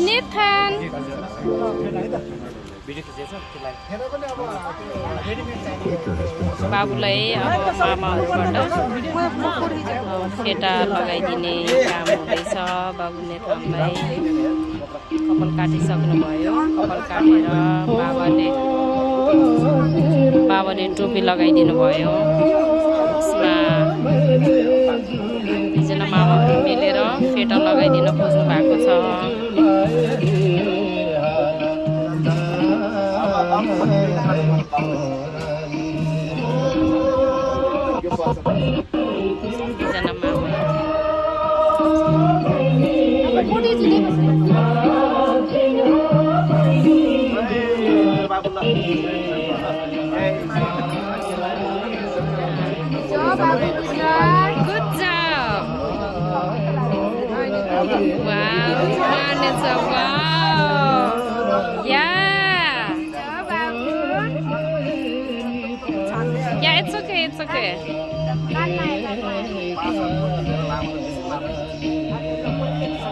नेथान बाबुलाई अब मामाहरूबाट फेटा लगाइदिने काम हुँदैछ। बाबु नेथानलाई कपाल काटिसक्नुभयो। कपाल काटेर बाबाले टोपी लगाइदिनु भयो। यसमा दुईजना मामाहरू मिलेर फेटा लगाइदिन खोज्नु भएको छ। दुईजना मामा Good job. Wow, Vanessa, wow. Yeah. Yeah, it's okay, it's okay.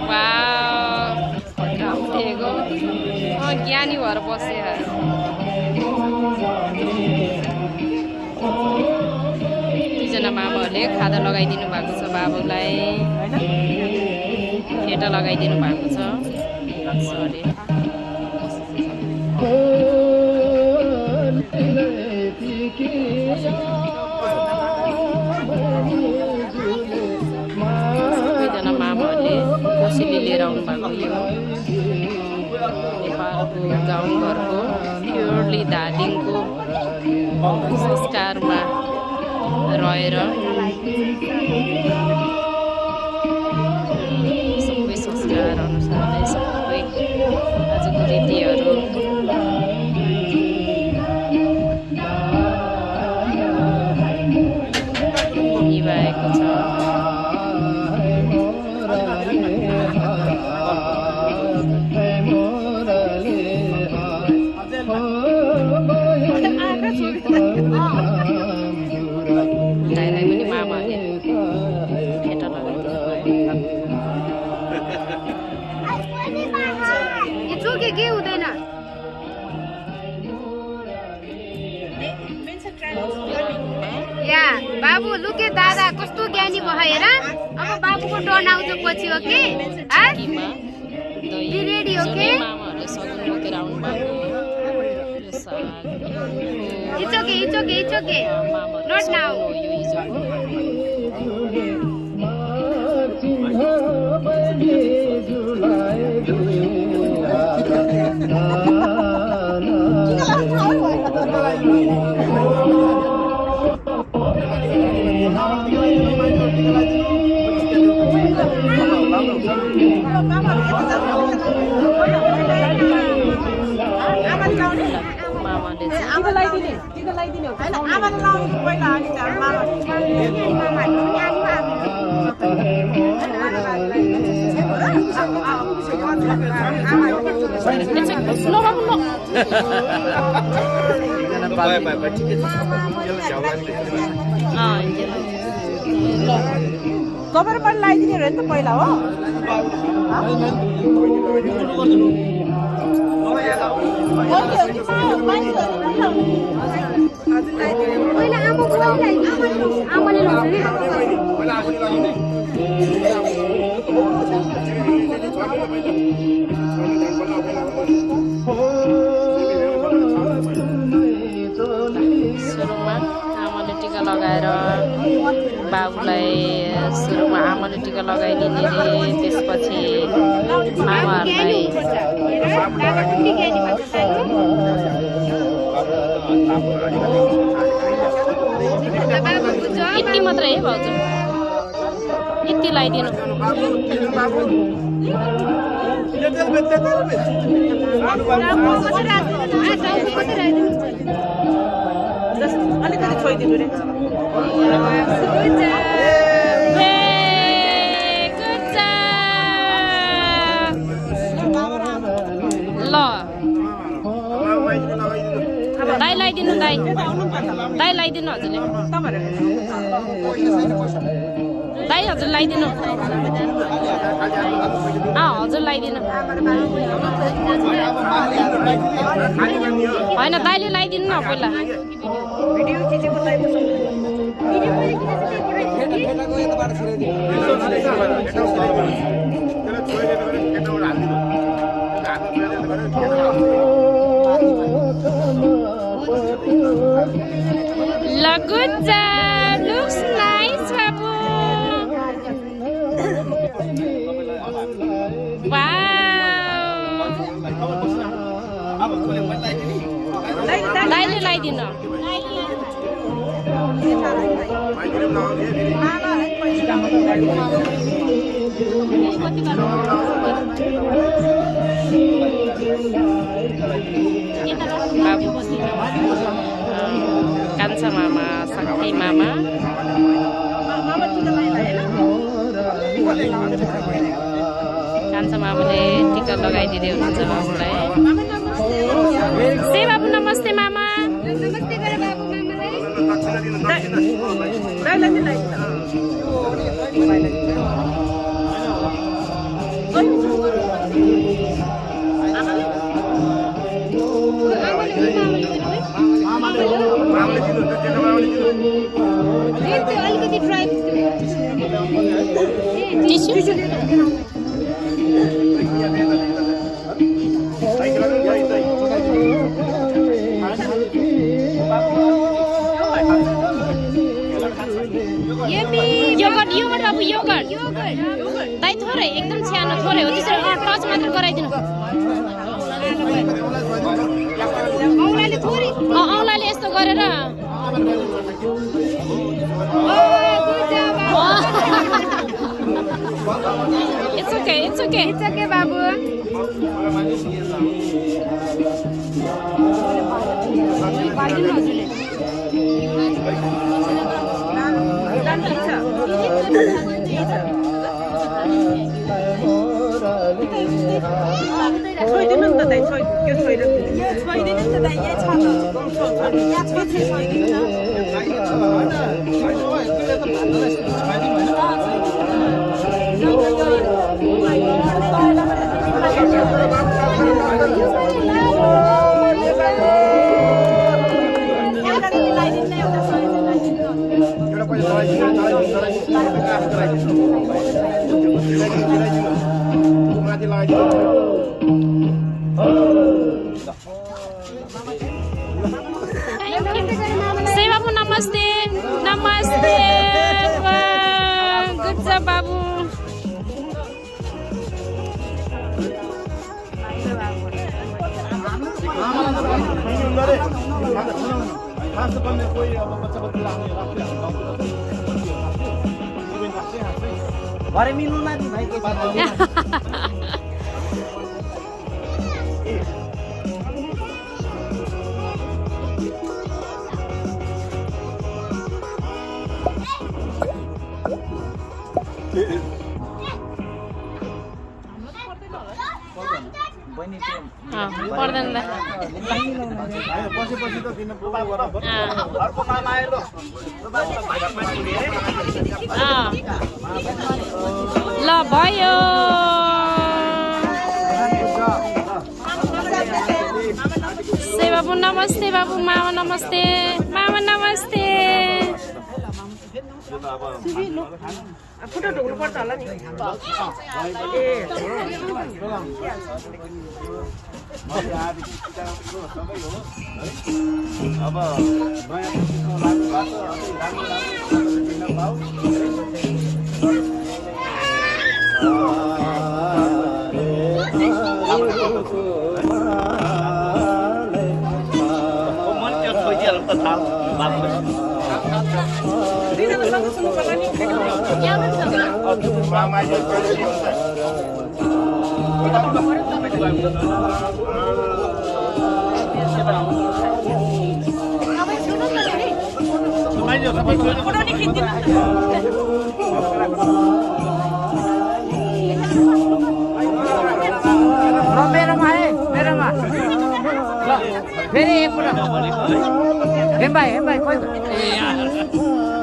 Wow. There you go. Oh, ज्ञानी भएर बस्यो। दुईजना मामाहरूले खादा लगाइदिनु भएको छ। बाबुलाई फेटा लगाइदिनु भएको छ। सरी दुईजना मामाहरूले कोसेली लिएर आउनु भएको। यो नेपालको गाउँघरको प्योरली धादिङको संस्कारमा रहेर सबै संस्कार अनुसारले सबै आजको रीतिहरू निभाएको छ। दाइलाई पनि मामाले फेटा लगाइदिनु भयो। के हुँदैन या बाबु लुके दादा कस्तो ज्ञानी भयो हेर। अब बाबुको टर्न आउँछ पछि। Okay ready okay It's okay, it's okay, it's okay. Not now. Cover पनि लगाइदिने रहेछ त पहिला हो। सुरुमा आमाले टीका लगाएर बाबुलाई सुरुमा आमाले टीका लगाइदिने रे। त्यसपछि मामाहरूलाई यति मात्रै है भाउजू, यति लगाइदिनु। अलिकति छोइदिनु रे। ल दाइ लगाइदिनु, दाइ लगाइदिनु हजुरले। दाइ हजुर लगाइदिनु हजुर लगाइदिनु होइन दाइले लगाइदिनु न पहिला भिडियो खिचेको time Laguja looks nice, Babu. Wow. Daily लगाइदिनु Kansa mama, sakti mama. Kansa mamaले टिका लगाइदिँदै हुनुहुन्छ बाबुलाई से बाबु नमस्ते मामा नमस्ते गरे बाबु मामालाई अलिकति ट्राई योगर्ट योगर्ट बाबु योगर्ट दाइ थोरै एकदम सानो थोरै हो त्यसरी टच मात्र गराइदिनु औँलाले यस्तो गरेर It's okay, it's okay. It's okay, बाबु छोइदिनु नि त दाइ छोइदिनु नि त दाइ यहाँ छ Say babu namaste. Namaste. Wow, good job babu. भरे मिल्नु नाति भाइ के पर्दैन ल ल भयो से बाबु नमस्ते बाबु मामा नमस्ते मामा नमस्ते फुटो ढोक्नु पर्छ होला नि फेरि एक कुरा हेम भाइ खोइ